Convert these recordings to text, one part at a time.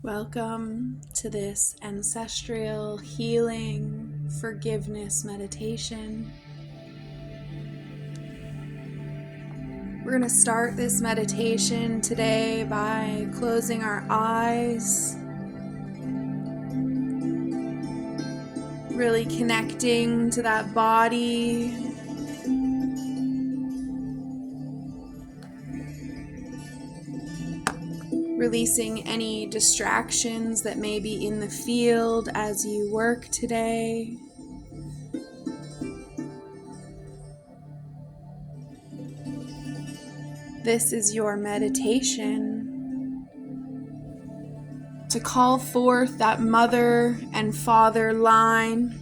Welcome to this ancestral healing forgiveness meditation. We're going to start this meditation today by closing our eyes, really connecting to that body, releasing any distractions that may be in the field as you work today. This is your meditation to call forth that mother and father line,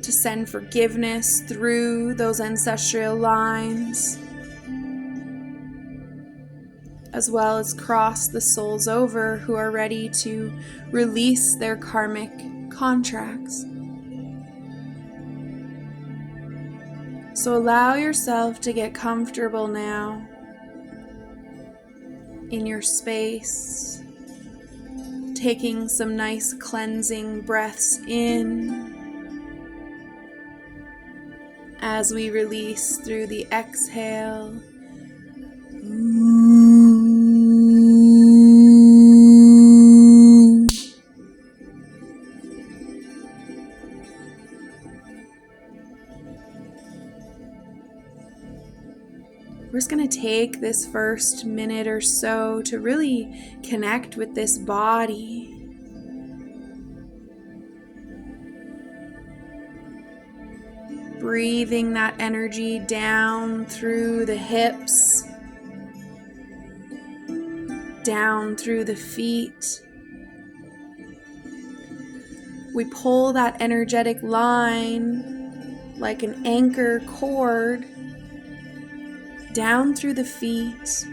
to send forgiveness through those ancestral lines, as well as cross the souls over who are ready to release their karmic contracts. So allow yourself to get comfortable now in your space, taking some nice cleansing breaths in as we release through the exhale. We're just going to take this first minute or so to really connect with this body. Breathing that energy down through the hips, down through the feet. We pull that energetic line like an anchor cord down through the feet,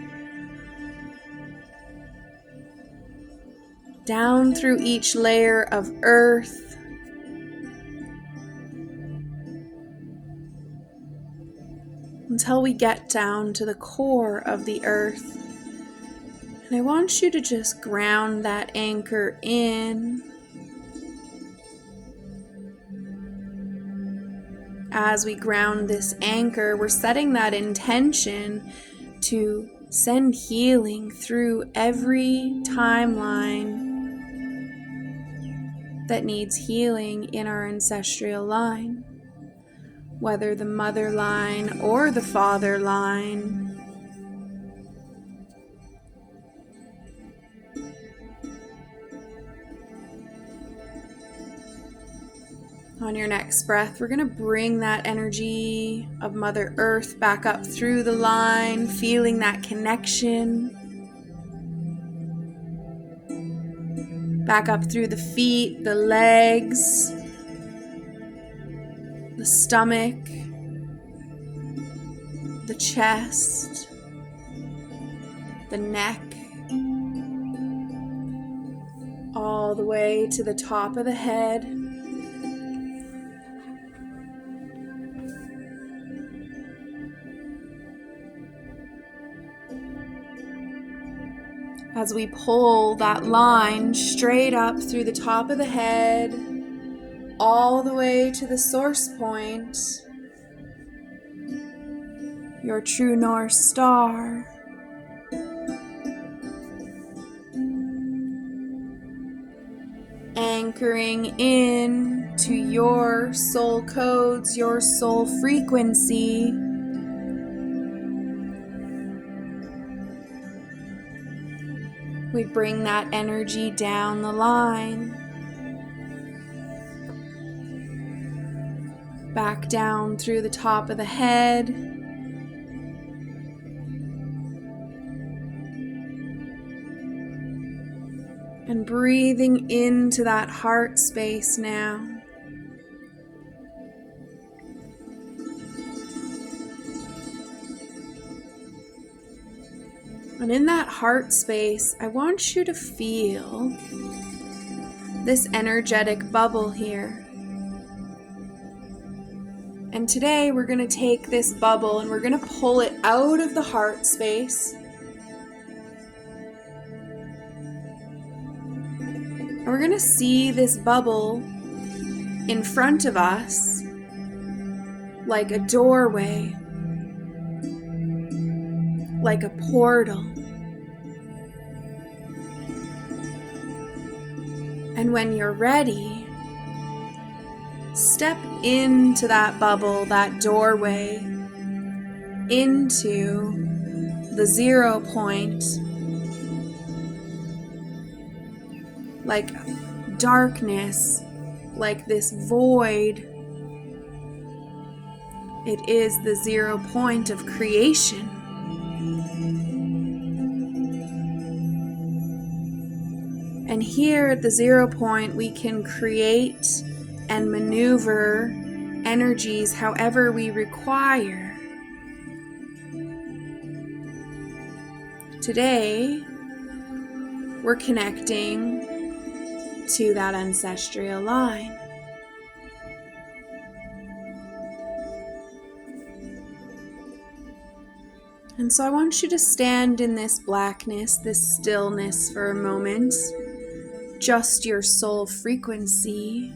down through each layer of earth, until we get down to the core of the earth. And I want you to just ground that anchor in. As we ground this anchor, we're setting that intention to send healing through every timeline that needs healing in our ancestral line, whether the mother line or the father line. On your next breath, we're going to bring that energy of Mother Earth back up through the line, feeling that connection. Back up through the feet, the legs, the stomach, the chest, the neck, all the way to the top of the head. As we pull that line straight up through the top of the head, all the way to the source point, your true North Star. Anchoring in to your soul codes, your soul frequency. We bring that energy down the line, back down through the top of the head, and breathing into that heart space now. And in that heart space, I want you to feel this energetic bubble here. And today we're going to take this bubble and we're going to pull it out of the heart space we're going to see this bubble in front of us like a doorway, like a portal. And when you're ready, step into that bubble, that doorway, into the 0 point, like darkness, like this void. It is the 0 point of creation. And here at the 0 point, we can create and maneuver energies however we require. Today, we're connecting to that ancestral line. And so I want you to stand in this blackness, this stillness for a moment. Just your soul frequency.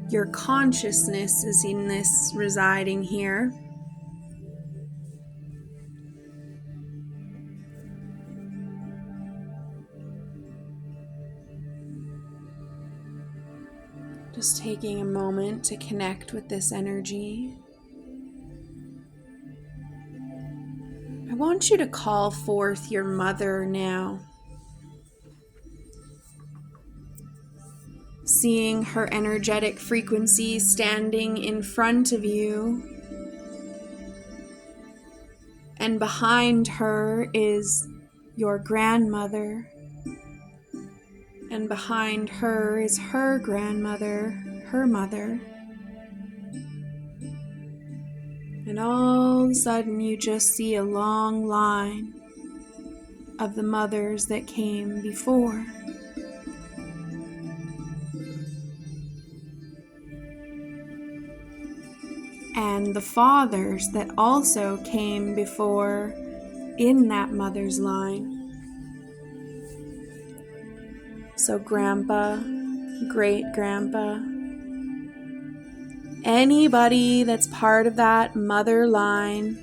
Your consciousness is in this, residing here. Just taking a moment to connect with this energy. I want you to call forth your mother now. Seeing her energetic frequency standing in front of you. And behind her is your grandmother. And behind her is her grandmother, her mother. And all of a sudden you just see a long line of the mothers that came before. And the fathers that also came before in that mother's line. So grandpa, great-grandpa, anybody that's part of that mother line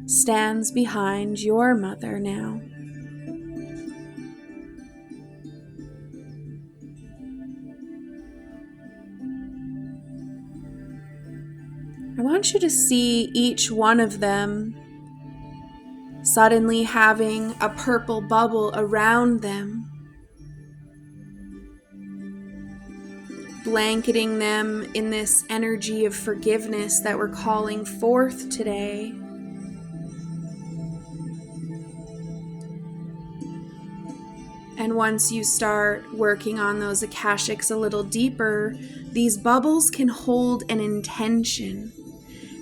stands behind your mother now. I want you to see each one of them suddenly having a purple bubble around them, blanketing them in this energy of forgiveness that we're calling forth today. And once you start working on those akashics a little deeper, these bubbles can hold an intention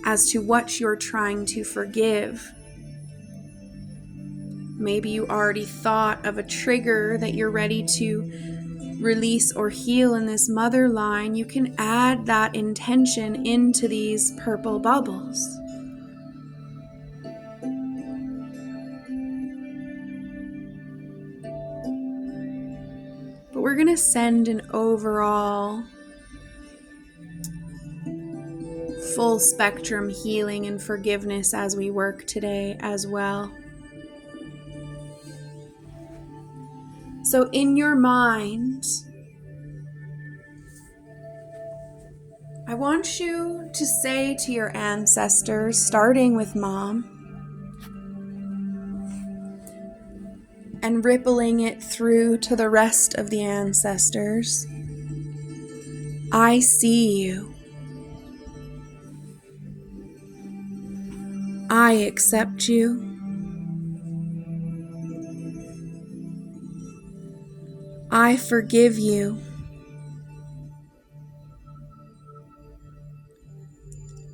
as to what you're trying to forgive. Maybe you already thought of a trigger that you're ready to release or heal in this mother line. You can add that intention into these purple bubbles. But we're going to send an overall full spectrum healing and forgiveness as we work today as well. So in your mind, I want you to say to your ancestors, starting with Mom, and rippling it through to the rest of the ancestors, I see you. I accept you. I forgive you.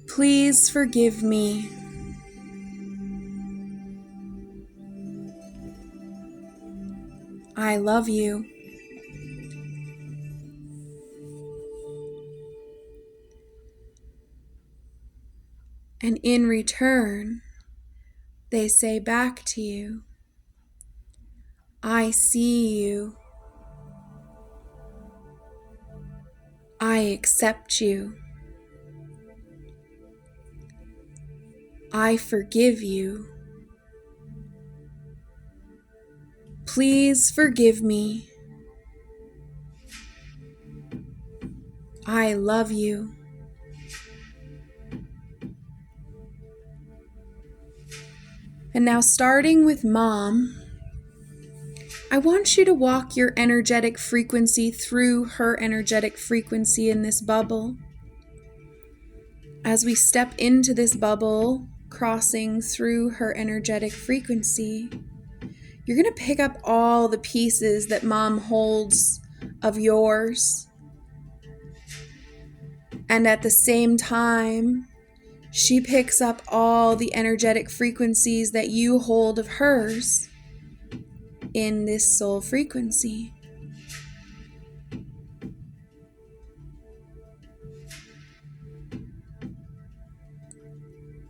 Please forgive me. I love you. And in return, they say back to you, I see you. I accept you. I forgive you. Please forgive me. I love you. And now, starting with Mom, I want you to walk your energetic frequency through her energetic frequency in this bubble. As we step into this bubble, crossing through her energetic frequency, you're going to pick up all the pieces that Mom holds of yours. And at the same time, she picks up all the energetic frequencies that you hold of hers in this soul frequency.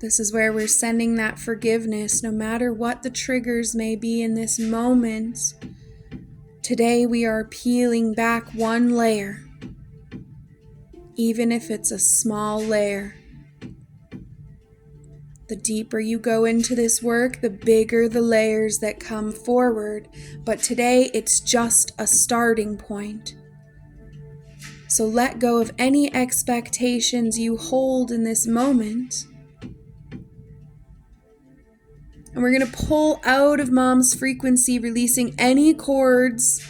This is where we're sending that forgiveness, no matter what the triggers may be in this moment. Today we are peeling back one layer, even if it's a small layer. The deeper you go into this work, the bigger the layers that come forward. But today it's just a starting point. So let go of any expectations you hold in this moment. And we're going to pull out of Mom's frequency, releasing any cords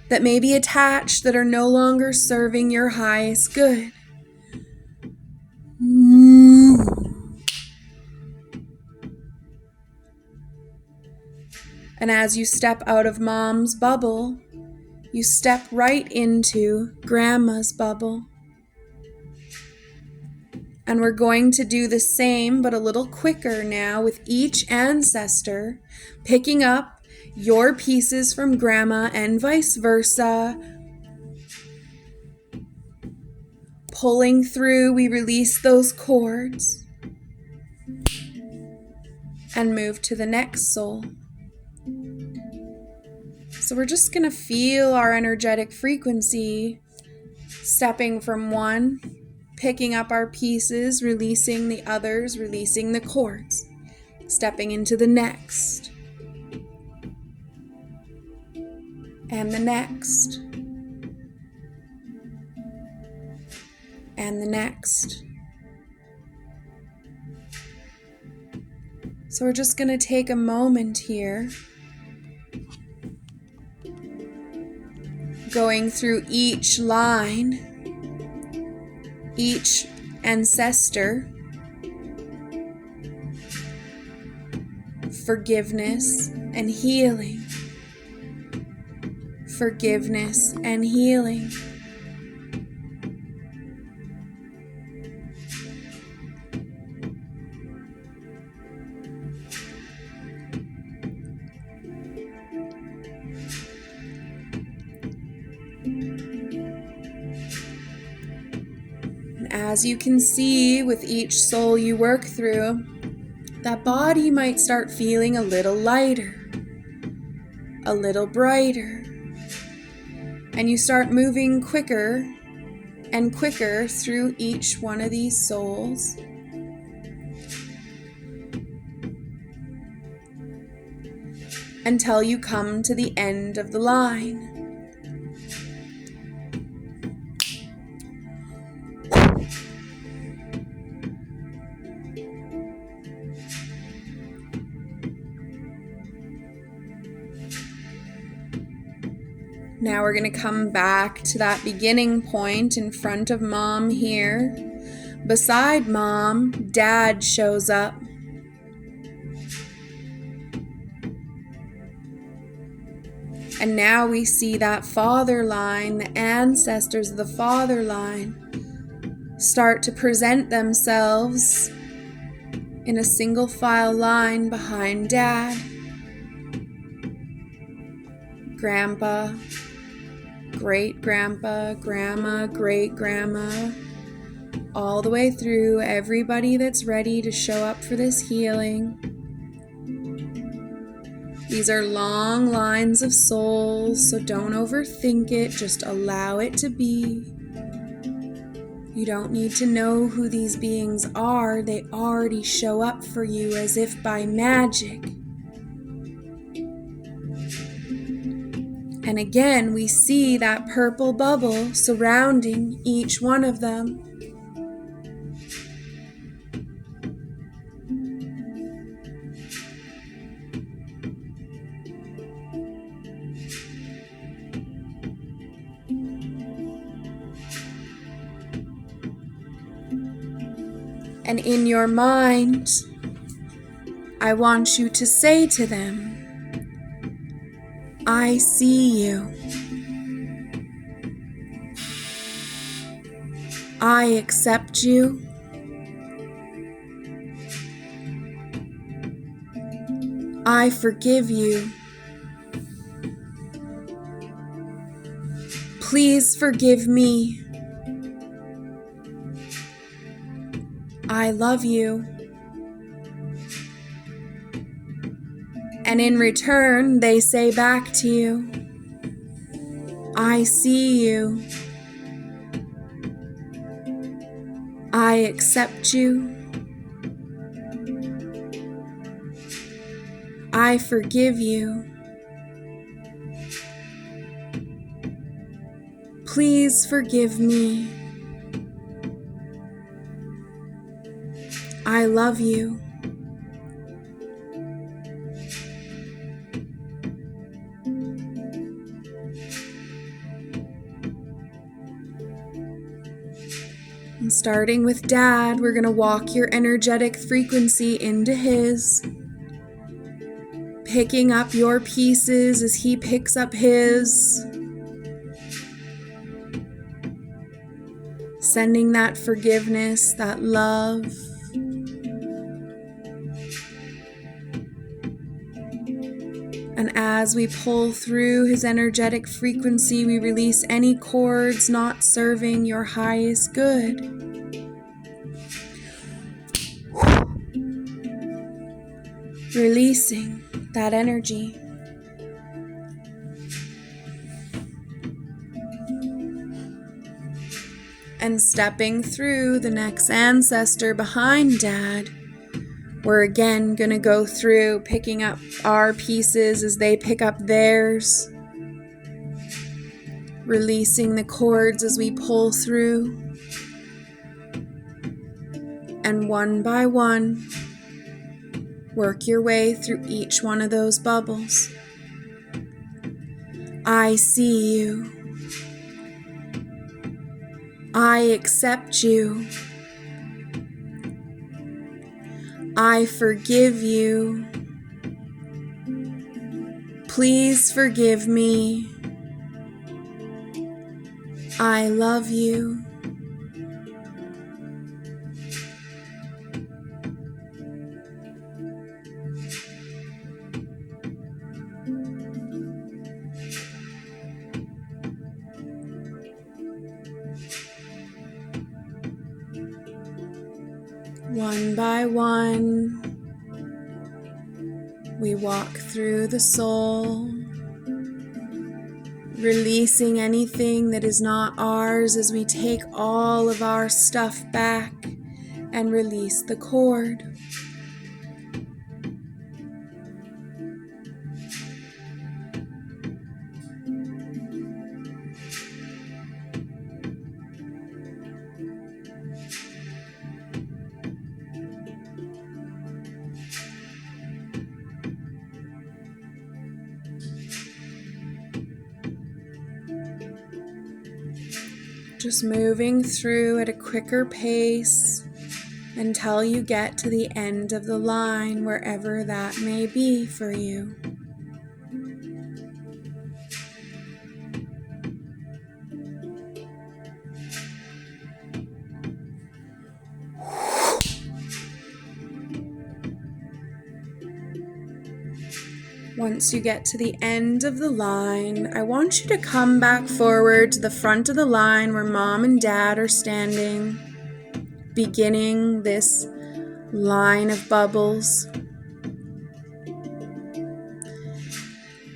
that may be attached that are no longer serving your highest good. And as you step out of Mom's bubble, you step right into Grandma's bubble. And we're going to do the same, but a little quicker now with each ancestor, picking up your pieces from Grandma and vice versa. Pulling through, we release those cords and move to the next soul. So we're just going to feel our energetic frequency stepping from one, picking up our pieces, releasing the others, releasing the cords, stepping into the next, and the next, and the next. So we're just going to take a moment here, going through each line, each ancestor, forgiveness and healing, forgiveness and healing. As you can see, with each soul you work through, that body might start feeling a little lighter, a little brighter, and you start moving quicker and quicker through each one of these souls. Until you come to the end of the line. Now we're going to come back to that beginning point in front of Mom here. Beside Mom, Dad shows up. And now we see that father line, the ancestors of the father line, start to present themselves in a single file line behind Dad. Grandpa, great-grandpa, grandma, great-grandma, all the way through everybody that's ready to show up for this healing. These are long lines of souls, so don't overthink it, just allow it to be. You don't need to know who these beings are, they already show up for you as if by magic. And again, we see that purple bubble surrounding each one of them. And in your mind, I want you to say to them, I see you. I accept you. I forgive you. Please forgive me. I love you. And in return, they say back to you, I see you. I accept you. I forgive you. Please forgive me. I love you. And starting with Dad, we're going to walk your energetic frequency into his, picking up your pieces as he picks up his, sending that forgiveness, that love. And as we pull through his energetic frequency, we release any cords not serving your highest good. Releasing that energy. And stepping through the next ancestor behind Dad, we're again going to go through picking up our pieces as they pick up theirs. Releasing the cords as we pull through. And one by one, work your way through each one of those bubbles. I see you. I accept you. I forgive you. Please forgive me. I love you. One by one, we walk through the soul, releasing anything that is not ours as we take all of our stuff back and release the cord. Just moving through at a quicker pace until you get to the end of the line, wherever that may be for you. Once you get to the end of the line, I want you to come back forward to the front of the line where Mom and Dad are standing, beginning this line of bubbles.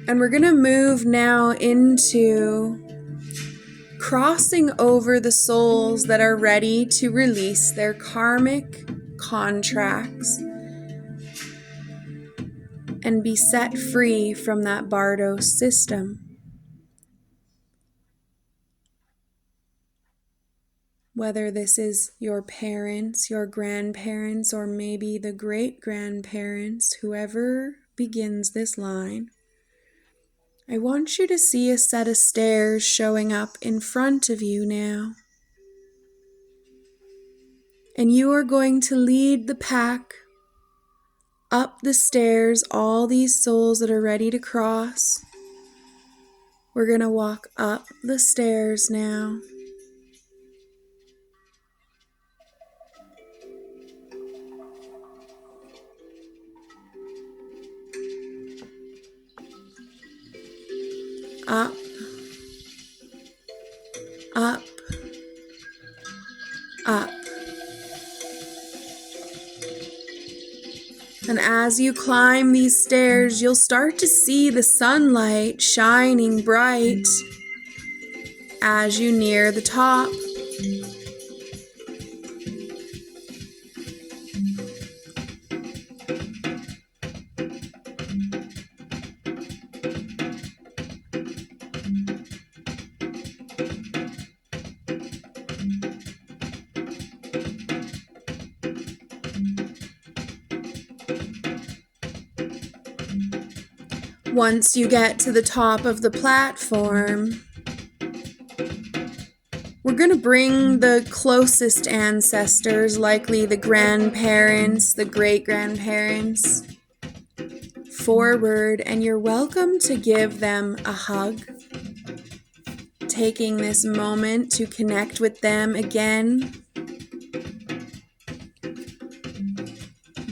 And we're going to move now into crossing over the souls that are ready to release their karmic contracts and be set free from that bardos system. Whether this is your parents, your grandparents, or maybe the great-grandparents, whoever begins this line, I want you to see a set of stairs showing up in front of you now. And you are going to lead the pack up the stairs, all these souls that are ready to cross. We're going to walk up the stairs now. Up, up, up. And as you climb these stairs, you'll start to see the sunlight shining bright as you near the top. Once you get to the top of the platform, we're going to bring the closest ancestors, likely the grandparents, the great-grandparents, forward, and you're welcome to give them a hug, taking this moment to connect with them again,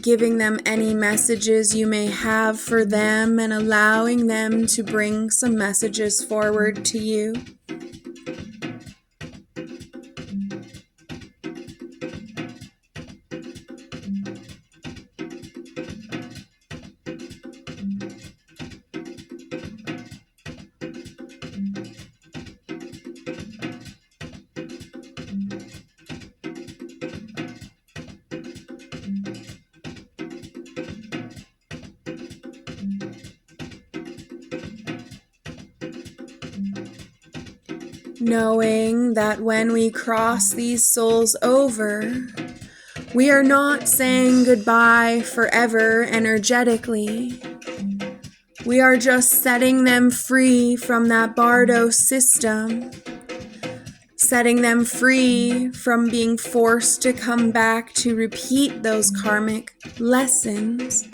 giving them any messages you may have for them and allowing them to bring some messages forward to you. Knowing that when we cross these souls over, we are not saying goodbye forever energetically. We are just setting them free from that bardos system, setting them free from being forced to come back to repeat those karmic lessons,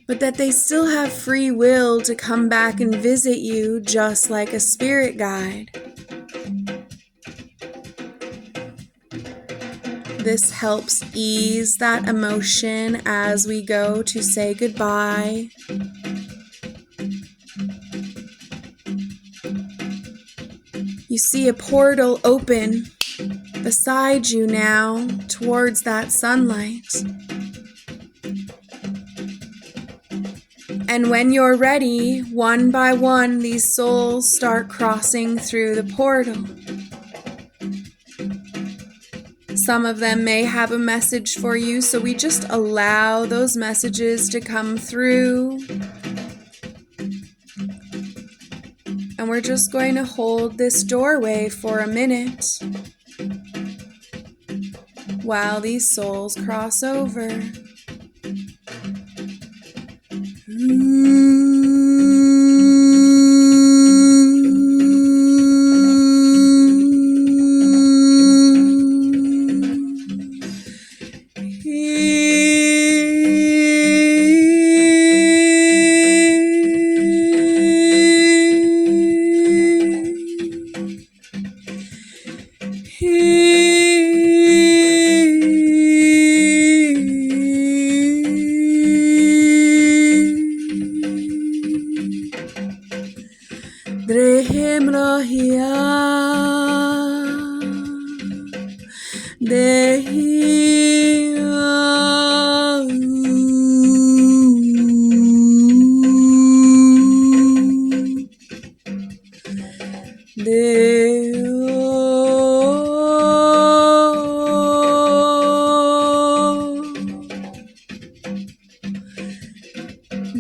but that they still have free will to come back and visit you just like a spirit guide. This helps ease that emotion as we go to say goodbye. You see a portal open beside you now towards that sunlight. And when you're ready, one by one, these souls start crossing through the portal. Some of them may have a message for you, so we just allow those messages to come through. And we're just going to hold this doorway for a minute while these souls cross over.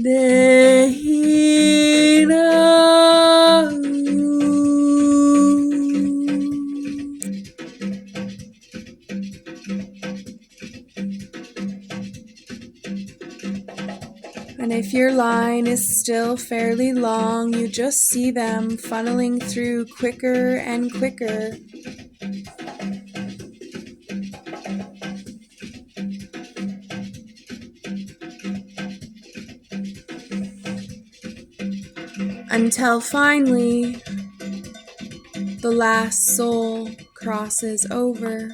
Dehina. And if your line is still fairly long, you just see them funneling through quicker and quicker. Until finally, the last soul crosses over.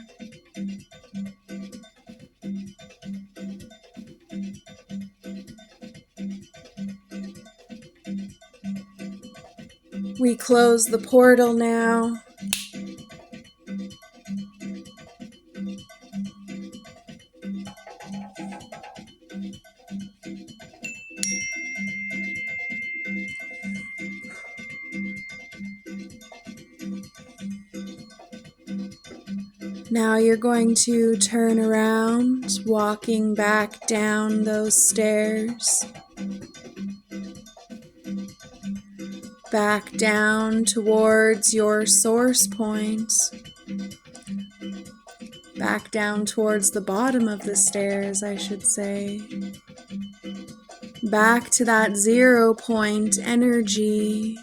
We close the portal now. Now you're going to turn around, walking back down those stairs. Back down towards your source point. Back down towards the bottom of the stairs, I should say. Back to that 0 point energy.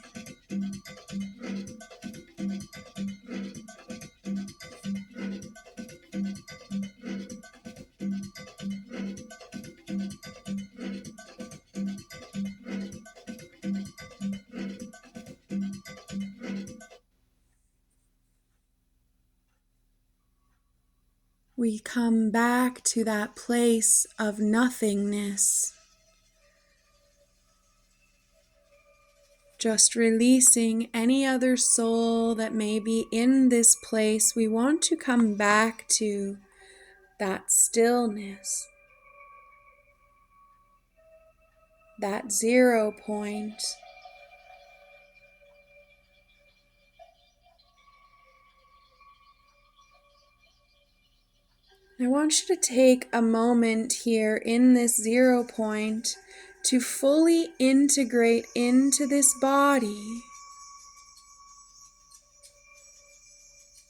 We come back to that place of nothingness. Just releasing any other soul that may be in this place. We want to come back to that stillness, that 0 point. I want you to take a moment here in this 0 point to fully integrate into this body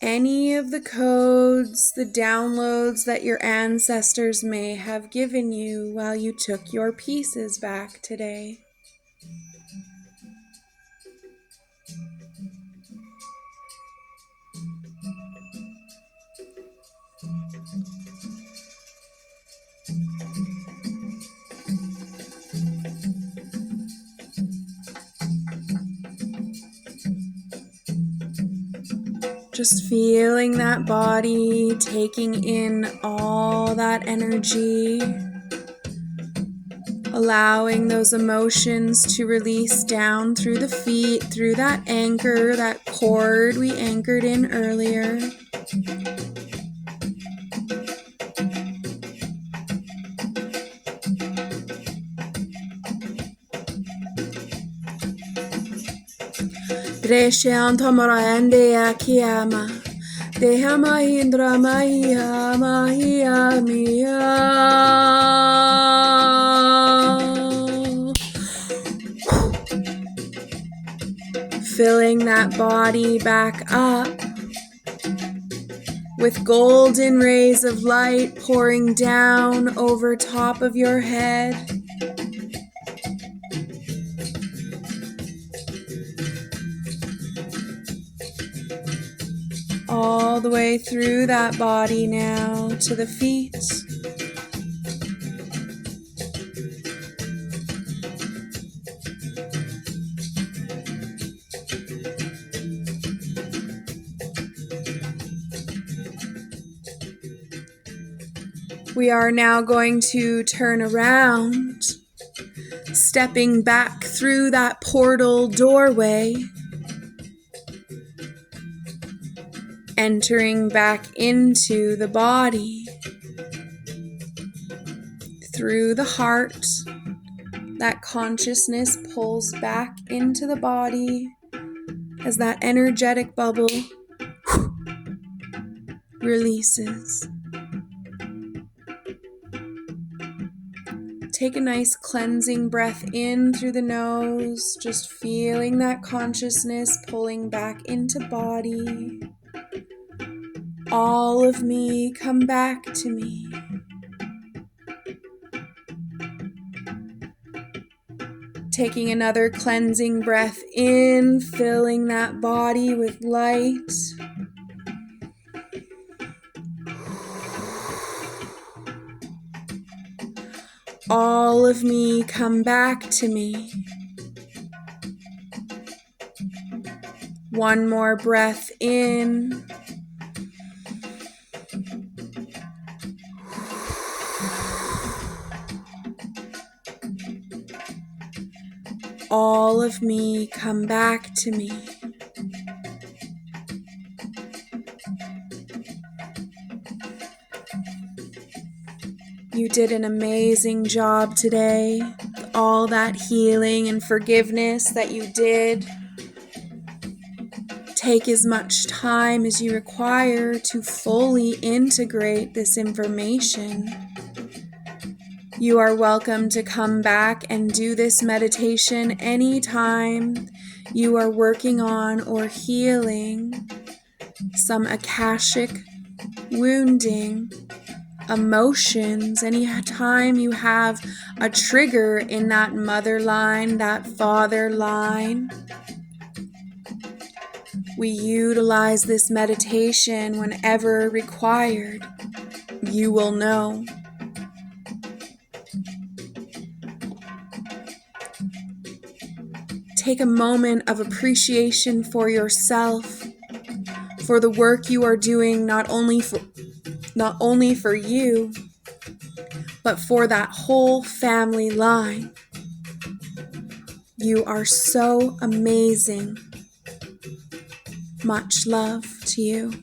any of the codes, the downloads that your ancestors may have given you while you took your pieces back today. Just feeling that body, taking in all that energy, allowing those emotions to release down through the feet, through that anchor, that cord we anchored in earlier. Deha Mahindra Mahiya Mahiya Miya. Filling that body back up with golden rays of light pouring down over top of your head. All the way through that body now to the feet. We are now going to turn around, stepping back through that portal doorway, entering back into the body, through the heart. That consciousness pulls back into the body as that energetic bubble releases. Take a nice cleansing breath in through the nose, just feeling that consciousness pulling back into body. All of me, come back to me. Taking another cleansing breath in, filling that body with light. All of me, come back to me. One more breath in. All of me, come back to me. You did an amazing job today. All that healing and forgiveness that you did. Take as much time as you require to fully integrate this information. You are welcome to come back and do this meditation anytime you are working on or healing some Akashic wounding, emotions, any time you have a trigger in that mother line, that father line. We utilize this meditation whenever required. You will know. Take a moment of appreciation for yourself, for the work you are doing, not only for you, but for that whole family line. You are so amazing. Much love to you.